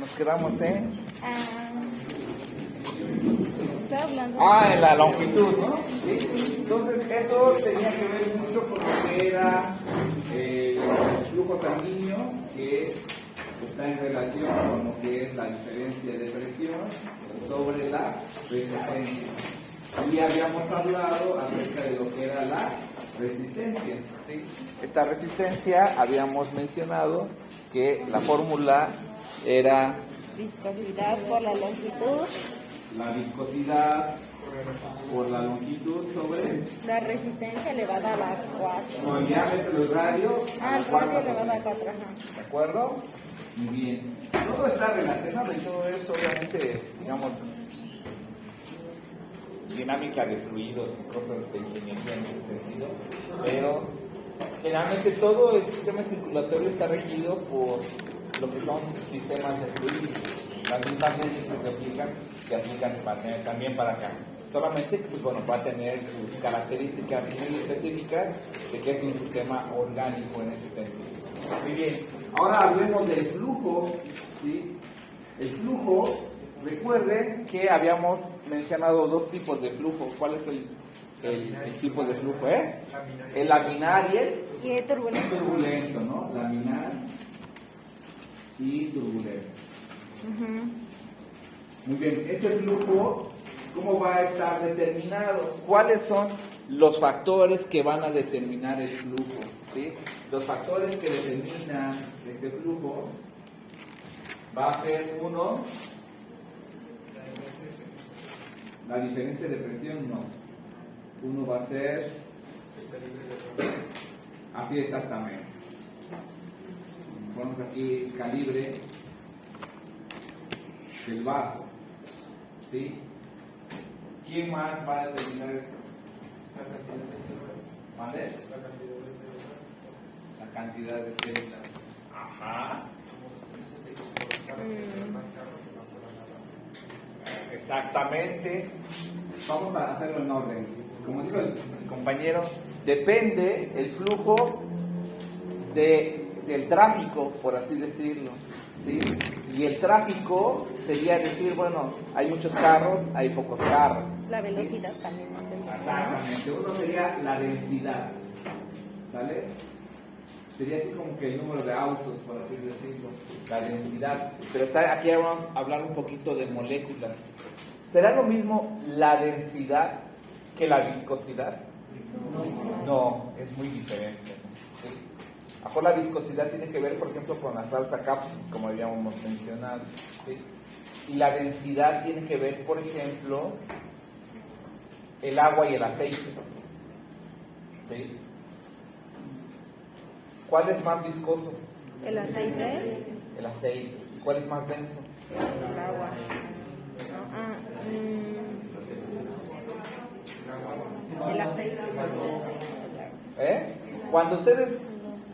Nos quedamos en... Estoy hablando. En la longitud, ¿no? Sí. Entonces, esto tenía que ver mucho con lo que era el flujo sanguíneo, que está en relación con lo que es la diferencia de presión sobre la resistencia. Y habíamos hablado acerca de lo que era la resistencia. ¿Sí? Esta resistencia, habíamos mencionado que la fórmula era Viscosidad por la longitud. la viscosidad por la longitud sobre La resistencia elevada a la 4. no, el diámetro del radio. El radio elevado a 4. ¿De acuerdo? Muy bien. Todo está relacionado y todo eso, obviamente, digamos, dinámica de fluidos y cosas de ingeniería en ese sentido, pero generalmente todo el sistema circulatorio está regido por lo que son sistemas de fluidos. Las mismas leyes que se aplican también para acá. Solamente, pues bueno, va a tener sus características muy específicas de que es un sistema orgánico en ese sentido. Muy bien, ahora hablemos del flujo, ¿sí? El flujo, recuerden que habíamos mencionado dos tipos de flujo. ¿Cuál es el tipo de flujo? El laminar y el turbulento, ¿no? Laminar y turbulento. Muy bien, este flujo, ¿cómo va a estar determinado? ¿Cuáles son los factores que van a determinar el flujo? ¿Sí? Los factores que determinan este flujo va a ser uno, la diferencia de presión, no. Uno va a ser así exactamente. Ponemos aquí el calibre del vaso. ¿Sí? ¿Quién más va a determinar esto? ¿Vale? La cantidad de células. Ajá. Exactamente. Vamos a hacerlo en orden. Como dijo el compañero, depende el flujo del tráfico, por así decirlo. ¿Sí? Y el tráfico sería decir, bueno, hay muchos carros, hay pocos carros. La velocidad también. Exactamente. Uno sería la densidad. ¿Sale? Sería así como que el número de autos, por así decirlo, la densidad. Pero aquí vamos a hablar un poquito de moléculas. ¿Será lo mismo la densidad que la viscosidad? No, es muy diferente. ¿Sí? Mejor la viscosidad tiene que ver, por ejemplo, con la salsa cápsula, como habíamos mencionado. ¿Sí? Y la densidad tiene que ver, por ejemplo, el agua y el aceite. ¿Sí? ¿Cuál es más viscoso? El aceite. El aceite. ¿Y cuál es más denso? El agua. El aceite. Cuando ustedes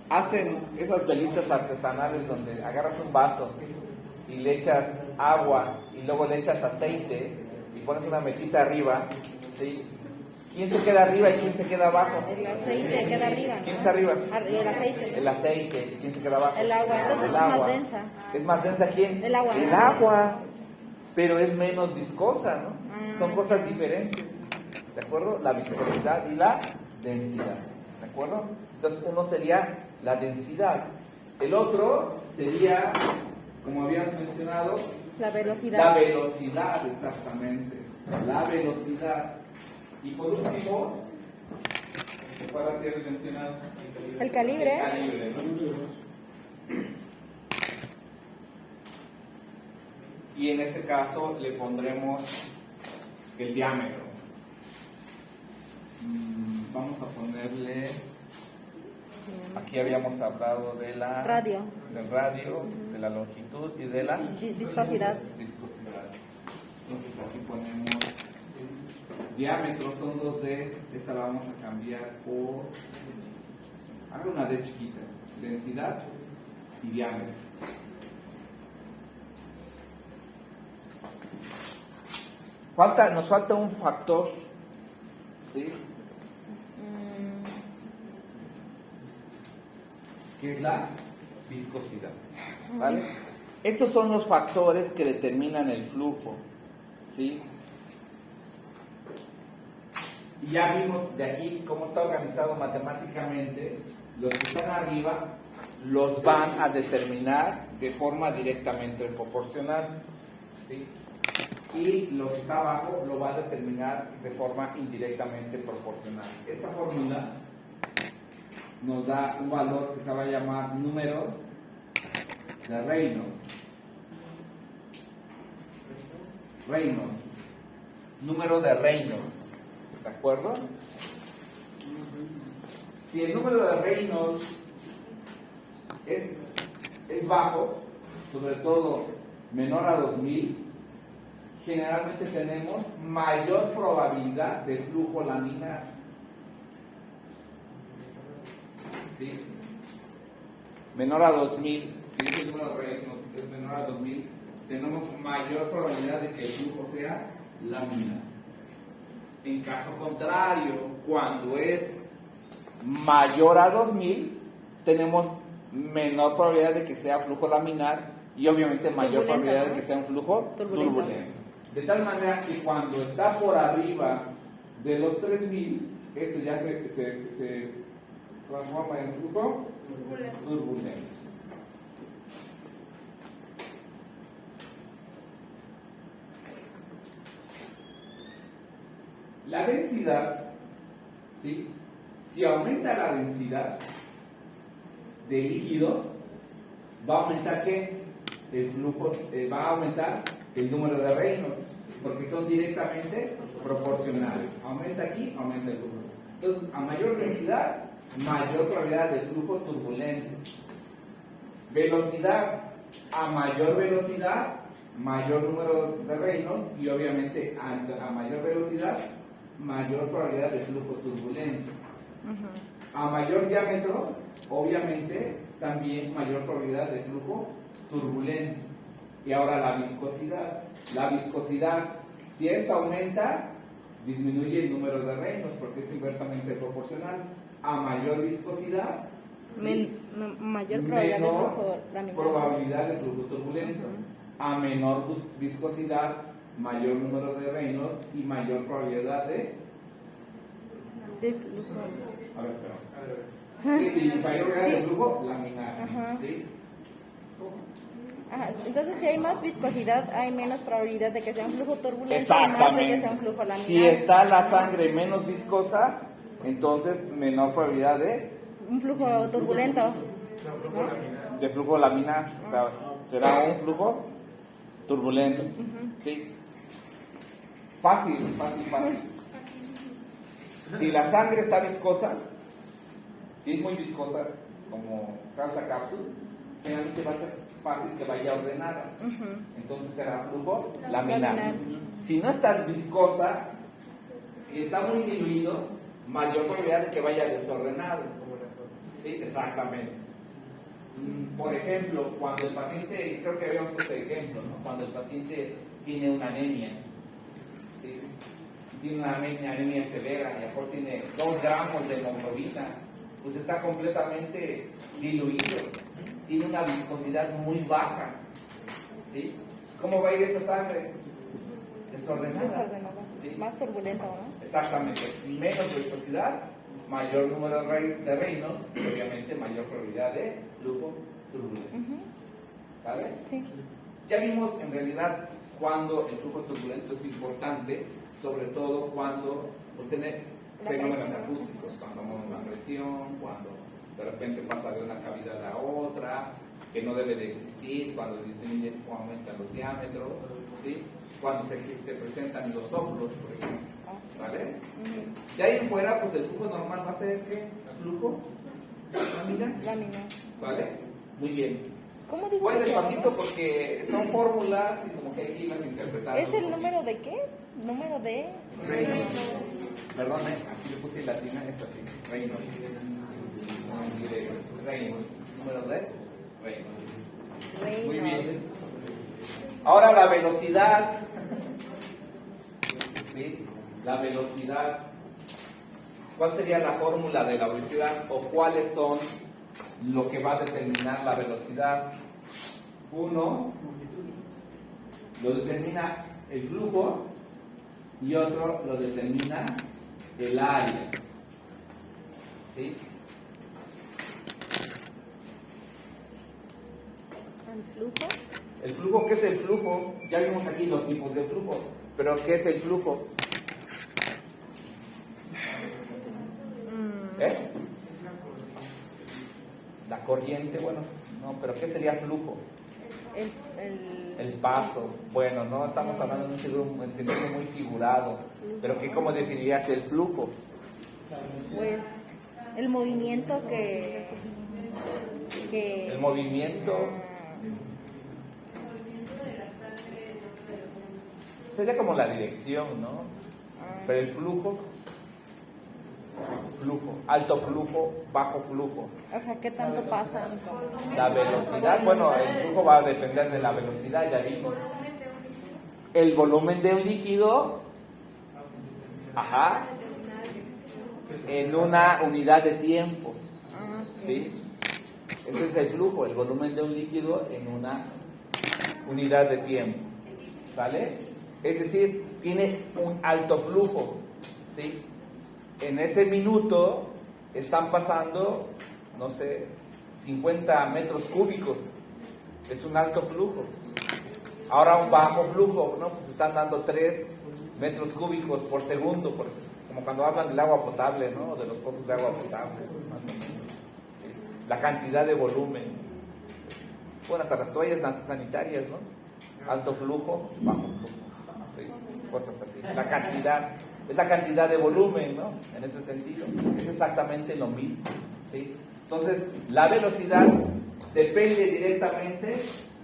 hacen esas velitas artesanales donde agarras un vaso y le echas agua y luego le echas aceite y pones una mechita arriba, ¿sí? ¿Quién se queda arriba y quién se queda abajo? El aceite queda arriba. ¿Quién está arriba? El aceite. El aceite. ¿Quién se queda abajo? El agua. Entonces El es agua. más densa. ¿Es más densa quién? El agua. El agua. Pero es menos viscosa, ¿no? Son cosas diferentes. ¿De acuerdo? La viscosidad y la densidad. ¿De acuerdo? Entonces uno sería la densidad. El otro sería, como habías mencionado, la velocidad. La velocidad, exactamente. La velocidad. Y por último, ¿cuál ha sido mencionado? El calibre. El calibre, ¿no? Y en este caso le pondremos el diámetro. Vamos a ponerle, aquí habíamos hablado de la radio, del radio, de la longitud y de la viscosidad. Entonces aquí ponemos diámetro, son 2 Ds, esta la vamos a cambiar por, haga una D chiquita, densidad y diámetro. Nos falta un factor, ¿sí? Que es la viscosidad, ¿sale? Estos son los factores que determinan el flujo, ¿sí? Y ya vimos de aquí cómo está organizado matemáticamente. Los que están arriba los van a determinar de forma directamente proporcional, ¿sí? Y lo que está abajo lo va a determinar de forma indirectamente proporcional. Esta fórmula nos da un valor que se va a llamar número de Reynolds. Número de Reynolds. ¿De acuerdo? Si el número de Reynolds es bajo, sobre todo menor a 2000, generalmente tenemos mayor probabilidad de flujo laminar. ¿Sí? Menor a 2000, si el número de Reynolds es menor a 2000, tenemos mayor probabilidad de que el flujo sea laminar. En caso contrario, cuando es mayor a 2000, tenemos menor probabilidad de que sea flujo laminar y obviamente mayor probabilidad de que sea un flujo turbulento. De tal manera que cuando está por arriba de los 3000, esto ya se transforma en flujo turbulento. La densidad, ¿sí? Si aumenta la densidad de líquido, va a aumentar ¿qué? El flujo, va a aumentar el número de Reynolds, porque son directamente proporcionales. Aumenta aquí, aumenta el flujo. Entonces, a mayor densidad, mayor probabilidad de flujo turbulento. Velocidad, a mayor velocidad, mayor número de Reynolds y obviamente a mayor velocidad, mayor probabilidad de flujo turbulento. A mayor diámetro, obviamente, también mayor probabilidad de flujo turbulento. Y ahora la viscosidad. La viscosidad, si esta aumenta, disminuye el número de Reynolds porque es inversamente proporcional. A mayor viscosidad, mayor probabilidad de flujo laminar. Probabilidad de flujo turbulento. A menor viscosidad, mayor número de Reynolds y mayor probabilidad de flujo. A ver, pero. Sí, y mayor probabilidad de flujo laminar. ¿Sí? Entonces, si hay más viscosidad, hay menos probabilidad de que sea un flujo turbulento. Exactamente. Más de que sea un flujo laminar. Si está la sangre menos viscosa, entonces menor probabilidad de un flujo turbulento. De flujo laminar. O sea, será un flujo turbulento. ¿Sí? Fácil. Si la sangre está viscosa, si es muy viscosa, como salsa cápsula, generalmente va a ser fácil que vaya ordenada. Entonces será flujo laminar. Si no estás viscosa, si está muy diluido, mayor probabilidad de que vaya desordenado. Sí, exactamente. Por ejemplo, cuando el paciente, creo que habíamos puesto el ejemplo, ¿no? Cuando el paciente tiene una anemia, ¿sí? Tiene una anemia severa y a lo mejor tiene 2 gramos de hemoglobina, pues está completamente diluido, tiene una viscosidad muy baja, ¿sí? ¿Cómo va a ir esa sangre? Desordenada. ¿Sí? Más turbulento, ¿no? Exactamente, menos viscosidad, mayor número de Reynolds y obviamente mayor probabilidad de flujo turbulento. ¿Vale? Sí. Ya vimos en realidad cuando el flujo turbulento es importante, sobre todo cuando pues, tiene fenómenos acústicos, cuando aumenta la presión, cuando de repente pasa de una cavidad a otra, que no debe de existir, cuando disminuyen o aumentan los diámetros, ¿sí? Cuando se presentan los óvulos, por ejemplo. ¿Vale? De ahí en fuera, pues el flujo normal va a ser ¿qué? ¿Flujo? Laminar. ¿Vale? Muy bien. ¿Cómo digo? Voy despacito porque son fórmulas y como que hay que irlas interpretando. ¿Es el número de qué? ¿Número de? Reynolds. Perdón, aquí le puse latina, es así. Reynolds. Reynolds. Número de Reynolds. Muy bien. Ahora la velocidad. ¿Sí? La velocidad. ¿Cuál sería la fórmula de la velocidad o cuáles son lo que va a determinar la velocidad? Uno lo determina el flujo y otro lo determina el área. ¿Sí? ¿El flujo? ¿El flujo qué es el flujo? Ya vimos aquí los tipos de flujo, pero ¿qué es el flujo? ¿Eh? La corriente, bueno, no, pero ¿qué sería flujo? El paso. Bueno, no estamos hablando de un sentido muy figurado, pero ¿cómo definirías el flujo? Pues el movimiento que El movimiento sería como la dirección, ¿no? Pero el flujo, alto flujo, bajo flujo. O sea, ¿qué tanto pasa? La velocidad, bueno, el flujo va a depender de la velocidad, ya vimos. El volumen de un líquido, ajá, en una unidad de tiempo, ¿sí? Ese es el flujo, el volumen de un líquido en una unidad de tiempo, ¿sale? Es decir, tiene un alto flujo, ¿sí? En ese minuto están pasando, no sé, 50 metros cúbicos, es un alto flujo. Ahora un bajo flujo, ¿no? Pues están dando 3 metros cúbicos por segundo, como cuando hablan del agua potable, ¿no? De los pozos de agua potable, más o menos. ¿Sí? La cantidad de volumen. ¿Sí? Bueno, hasta las toallas sanitarias, ¿no? Alto flujo, bajo flujo. ¿Sí? Cosas así. La cantidad, es la cantidad de volumen, ¿no? En ese sentido. Es exactamente lo mismo, ¿sí? Entonces, la velocidad depende directamente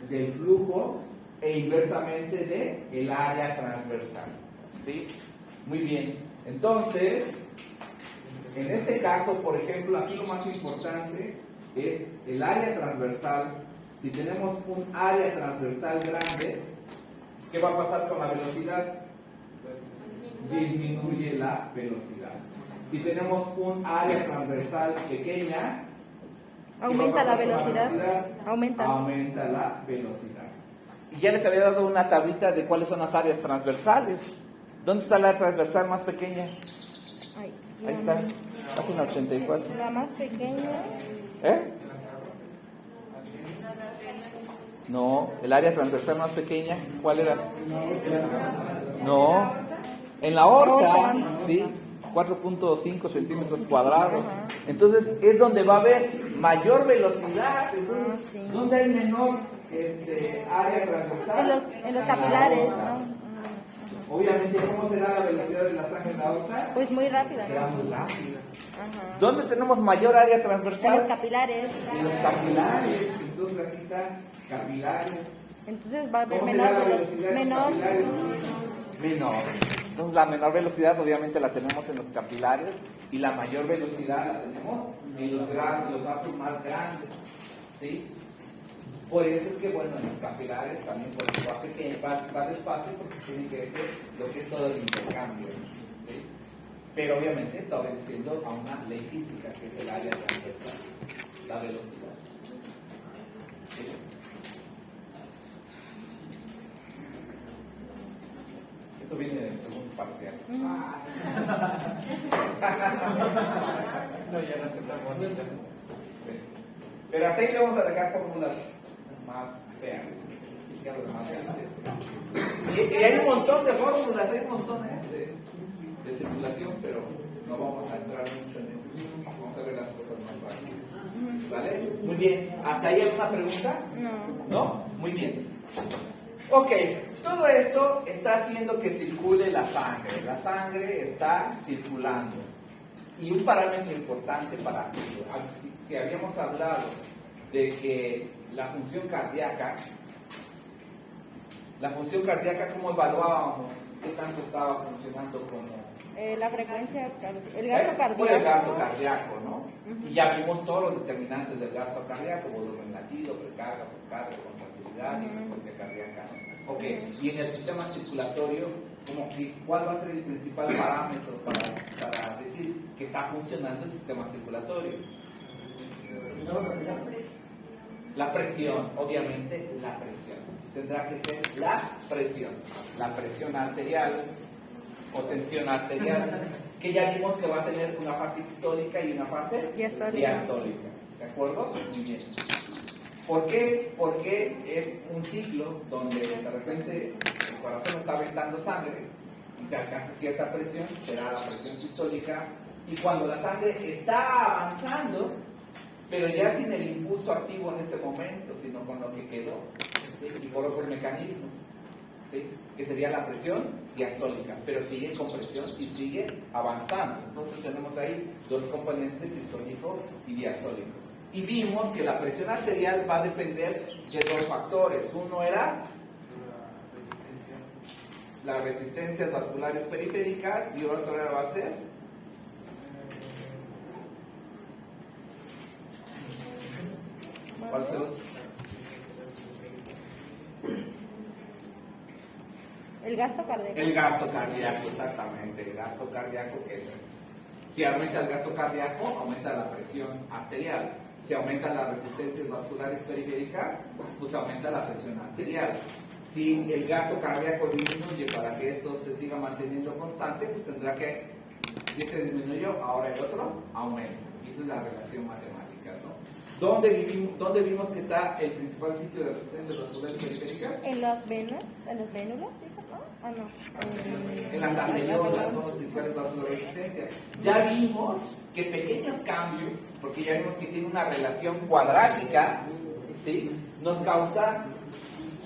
del flujo e inversamente de el área transversal, ¿sí? Muy bien. Entonces, en este caso, por ejemplo, aquí lo más importante es el área transversal. Si tenemos un área transversal grande, ¿qué va a pasar con la velocidad? Disminuye la velocidad. Si tenemos un área transversal pequeña, aumenta la velocidad. Aumenta la velocidad. Y ya les había dado una tablita de cuáles son las áreas transversales. ¿Dónde está la transversal más pequeña? Ahí está, página 84. La más pequeña. ¿Eh? No, el área transversal más pequeña, ¿cuál era? No, en la aorta, ¿sí? 4.5 centímetros cuadrados. Entonces es donde va a haber mayor velocidad. Entonces, ¿dónde hay menor área transversal? En los capilares, ¿no? Obviamente, ¿cómo será la velocidad de la sangre en la aorta? Pues muy rápida. Será muy rápida. ¿Dónde tenemos mayor área transversal? En los capilares. En los capilares. Entonces aquí está capilares. Entonces va a haber ¿Cómo será la menor velocidad de los capilares? Menor. Entonces la menor velocidad obviamente la tenemos en los capilares y la mayor velocidad la tenemos en los vasos más grandes, ¿sí? Por eso es que, bueno, en los capilares también por eso va despacio porque tiene que ser lo que es todo el intercambio, ¿sí? Pero obviamente está obedeciendo a una ley física que es el área transversal, la velocidad. ¿Sí? Esto viene del segundo parcial. No, ya no está tan bonita. Pero hasta ahí le vamos a dejar fórmulas más feas. Y hay un montón de fórmulas, hay un montón de circulación, pero no vamos a entrar mucho en eso. Vamos a ver las cosas más rápidas. ¿Vale? Muy bien. ¿Hasta ahí alguna pregunta? No. ¿No? Muy bien. Ok, todo esto está haciendo que circule la sangre. La sangre está circulando. Y un parámetro importante para eso, si habíamos hablado de que la función cardíaca, ¿cómo evaluábamos? ¿Qué tanto estaba funcionando como? La frecuencia, el gasto cardíaco. Por el gasto cardíaco, ¿no? Y ya vimos todos los determinantes del gasto cardíaco: volumen latido, precarga, poscarga, contractilidad y frecuencia cardíaca, ¿no? Ok, y en el sistema circulatorio, ¿cuál va a ser el principal parámetro para decir que está funcionando el sistema circulatorio? La presión, obviamente, la presión. Tendrá que ser la presión arterial o tensión arterial, que ya vimos que va a tener una fase sistólica y una fase diastólica. ¿De acuerdo? Muy bien. ¿Por qué? Porque es un ciclo donde de repente el corazón está aventando sangre y se alcanza cierta presión, será la presión sistólica, y cuando la sangre está avanzando, pero ya sin el impulso activo en ese momento, sino con lo que quedó, ¿sí? Y por otros mecanismos, ¿sí? Que sería la presión diastólica, pero sigue con presión y sigue avanzando. Entonces tenemos ahí dos componentes, sistólico y diastólico. Y vimos que la presión arterial va a depender de dos factores. Uno era las resistencias vasculares periféricas y otro va a ser ¿cuál es el otro? El gasto cardíaco. El gasto cardíaco, exactamente. El gasto cardíaco, que es este. Si aumenta el gasto cardíaco, aumenta la presión arterial. Si aumentan las resistencias vasculares periféricas, pues aumenta la presión arterial. Si el gasto cardíaco disminuye para que esto se siga manteniendo constante, pues tendrá que, si este disminuyó, ahora el otro aumenta. Y esa es la relación matemática, ¿no? ¿Dónde vimos que está el principal sitio de resistencias vasculares periféricas? En las venas, en los vénulos, ¿no? Ah, no. En las arteriolas son los principales vasos de resistencia. Ya vimos que pequeños cambios, porque ya vimos que tiene una relación cuadrática, ¿sí? Nos causan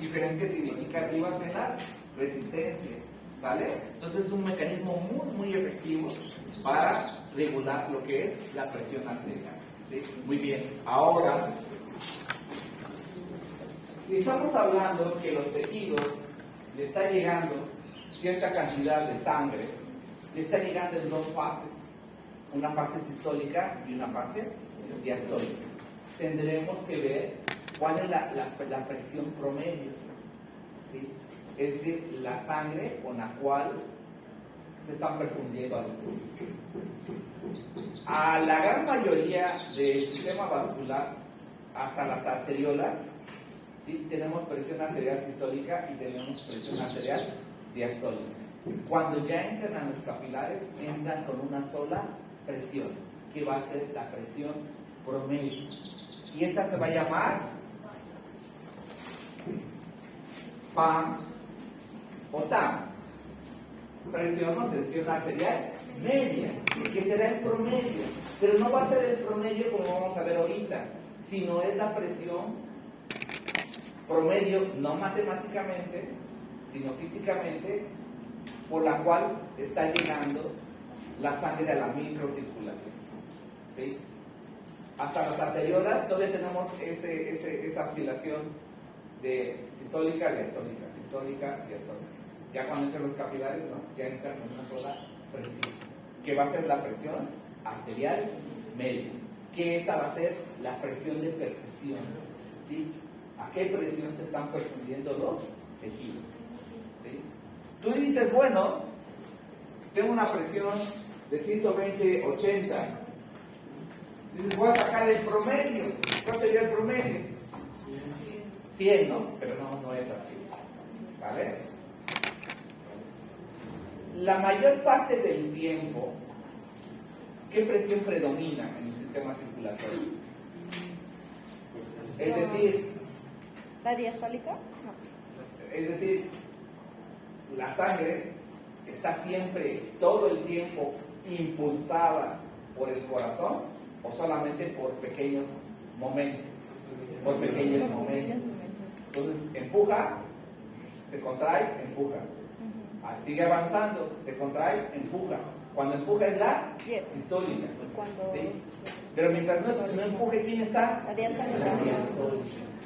diferencias significativas en las resistencias, ¿sale? Entonces es un mecanismo muy efectivo para regular lo que es la presión arterial, ¿sí? Muy bien. Ahora, si estamos hablando que los tejidos le está llegando cierta cantidad de sangre, le está llegando en dos fases, una fase sistólica y una fase diastólica. Tendremos que ver cuál es la presión promedio, ¿sí? Es decir, la sangre con la cual se están perfundiendo a los pulmones. A la gran mayoría del sistema vascular, hasta las arteriolas, ¿sí? Tenemos presión arterial sistólica y tenemos presión arterial diastólica. Cuando ya entran a los capilares, entran con una sola presión, que va a ser la presión promedio. Y esa se va a llamar PAM o TAM, presión o tensión arterial media, que será el promedio. Pero no va a ser el promedio como vamos a ver ahorita, sino es la presión promedio, no matemáticamente, sino físicamente, por la cual está llegando la sangre a la microcirculación, ¿sí? Hasta las arteriolas todavía tenemos esa oscilación de sistólica, diastólica, sistólica, diastólica. Ya cuando entran los capilares, no, ya entran con una sola presión, que va a ser la presión arterial media, que esta va a ser la presión de perfusión, ¿sí? ¿A qué presión se están perfundiendo los tejidos? ¿Sí? Tú dices, bueno, tengo una presión de 120/80. Dices, voy a sacar el promedio. ¿Cuál sería el promedio? 100, ¿no? Pero no es así. ¿Vale? La mayor parte del tiempo, ¿qué presión predomina en el sistema circulatorio? Es decir, ¿la diastólica? No. es decir, la sangre está siempre, todo el tiempo, impulsada por el corazón o solamente por pequeños momentos. Por pequeños momentos. Entonces, empuja, se contrae, empuja. Sigue avanzando, se contrae, empuja. Cuando empuja es la sistólica. ¿Sí? Pero mientras no empuje, ¿quién está? La diastólica. La diastólica.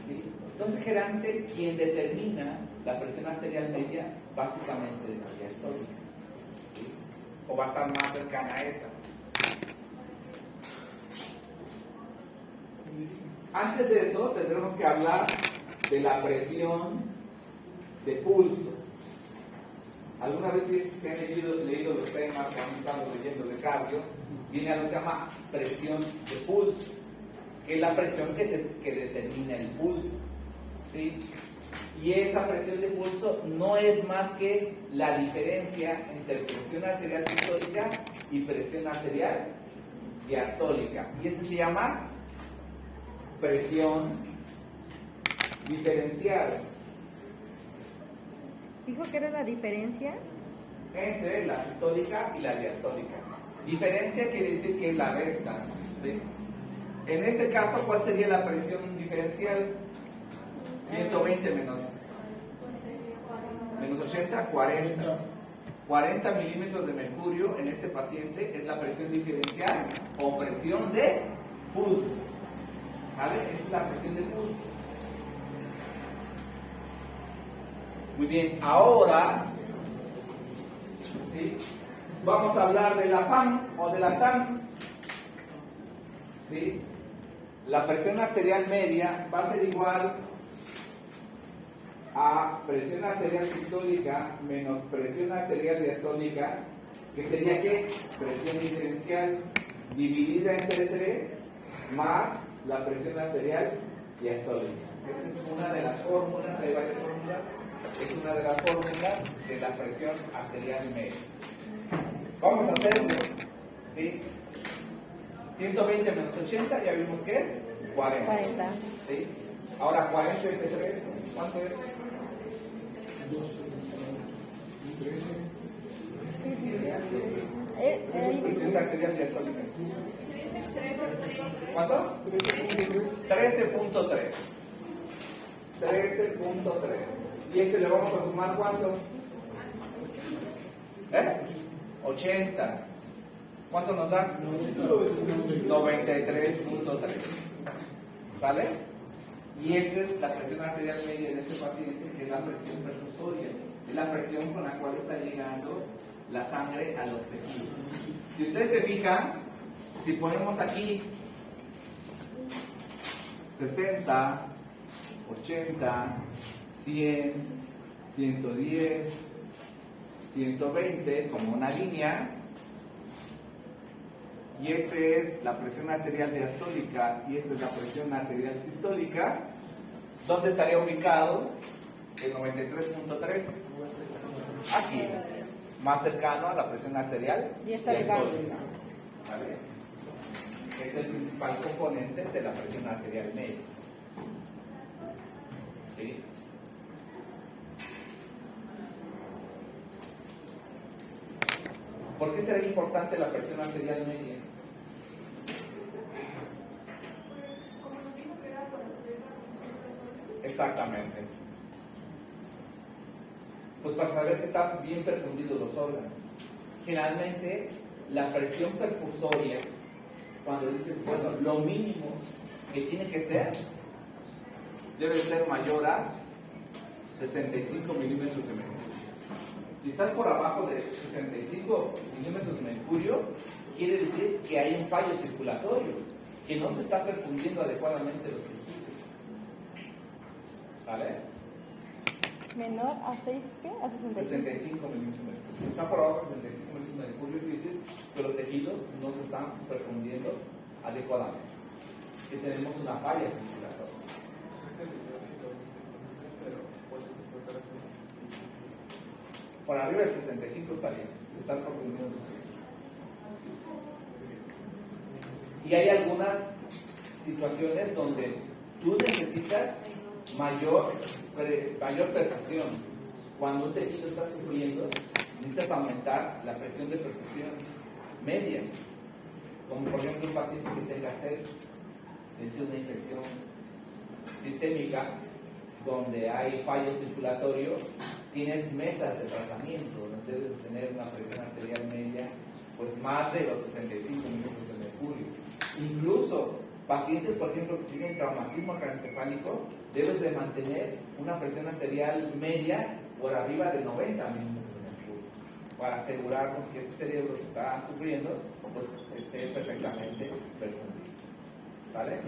¿Sí? Entonces, generalmente, quien determina la presión arterial media, básicamente es la diastólica. ¿Sí? O va a estar más cercana a esa. Antes de eso, tendremos que hablar de la presión de pulso. ¿Alguna vez se han leído los temas que han estado leyendo de cardio? Viene algo que se llama presión de pulso. que es la presión que determina el pulso, ¿sí? Y esa presión de pulso no es más que la diferencia entre presión arterial sistólica y presión arterial diastólica. Y eso se llama presión diferencial. ¿Dijo que era la diferencia? Entre la sistólica y la diastólica. Diferencia quiere decir que es la resta, ¿sí? En este caso, ¿cuál sería la presión diferencial? 120 menos 80, 40. 40 milímetros de mercurio en este paciente es la presión diferencial o presión de pulso. ¿Sale? Esa es la presión de pulso. Muy bien, ahora ¿sí? Vamos a hablar de la PAN o de la TAN. ¿Sí? La presión arterial media va a ser igual a presión arterial sistólica menos presión arterial diastólica, que sería ¿qué? Presión diferencial dividida entre 3 más la presión arterial diastólica. Esa es una de las fórmulas, hay varias fórmulas, es una de las fórmulas de la presión arterial media. Vamos a hacerlo, ¿sí? 120 menos 80, ya vimos que es 40. 40. ¿Sí? Ahora 40 entre 3, ¿cuánto es? 12. Presión arterial diastólica. ¿Cuánto? 13.3. 13.3. ¿Y este le vamos a sumar cuánto? 80. ¿Cuánto nos da? 93.3. ¿Sale? Y esta es la presión arterial media de este paciente, que es la presión perfusoria. Es la presión con la cual está llegando la sangre a los tejidos. Si ustedes se fijan, si ponemos aquí 60, 80, 100, 110, 120 como una línea, y esta es la presión arterial diastólica y esta es la presión arterial sistólica, ¿dónde estaría ubicado el 93.3? Aquí, más cercano a la presión arterial diastólica. ¿Vale? Es el principal componente de la presión arterial media. ¿Sí? ¿Por qué será importante la presión arterial media? Pues, como nos dijo que era para saber la función perfusoria. Exactamente. Pues para saber que están bien perfundidos los órganos. Generalmente, la presión perfusoria, cuando dices, bueno, lo mínimo que tiene que ser, debe ser mayor a 65 milímetros de mercurio. Si estás por abajo de 65 milímetros de mercurio, quiere decir que hay un fallo circulatorio, que no se está perfundiendo adecuadamente los tejidos. ¿Vale? Menor a 6, ¿qué? A 65 milímetros de mercurio. Si está por abajo de 65 milímetros de mercurio, quiere decir que los tejidos no se están perfundiendo adecuadamente, que tenemos una falla circulatoria. Por arriba de 65 está bien, están perfundiendo tus tejidos. Y hay algunas situaciones donde tú necesitas mayor perfusión. Cuando un tejido está sufriendo, necesitas aumentar la presión de perfusión media, como por ejemplo un paciente que tenga sepsis, necesita una infección sistémica donde hay fallo circulatorio, tienes metas de tratamiento donde debes tener una presión arterial media pues más de los 65 milímetros de mercurio. Incluso pacientes, por ejemplo, que tienen traumatismo craneoencefálico, debes de mantener una presión arterial media por arriba de 90 milímetros de mercurio para asegurarnos que ese cerebro que está sufriendo pues esté perfectamente perfundido. ¿Vale?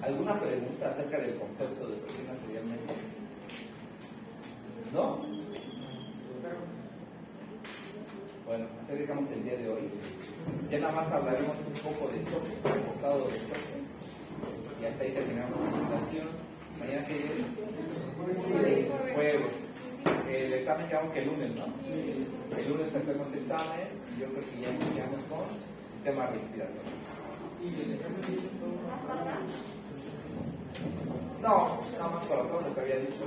¿Alguna pregunta acerca del concepto de presión arterial media? ¿No? Bueno, así dejamos el día de hoy. Ya nada más hablaremos un poco de choque, del estado de choque. Y hasta ahí terminamos la simulación. Mañana que es jueves. El examen quedamos que el lunes, ¿no? El lunes hacemos examen y yo creo que ya iniciamos con sistema respiratorio. No, nada más corazón les había dicho.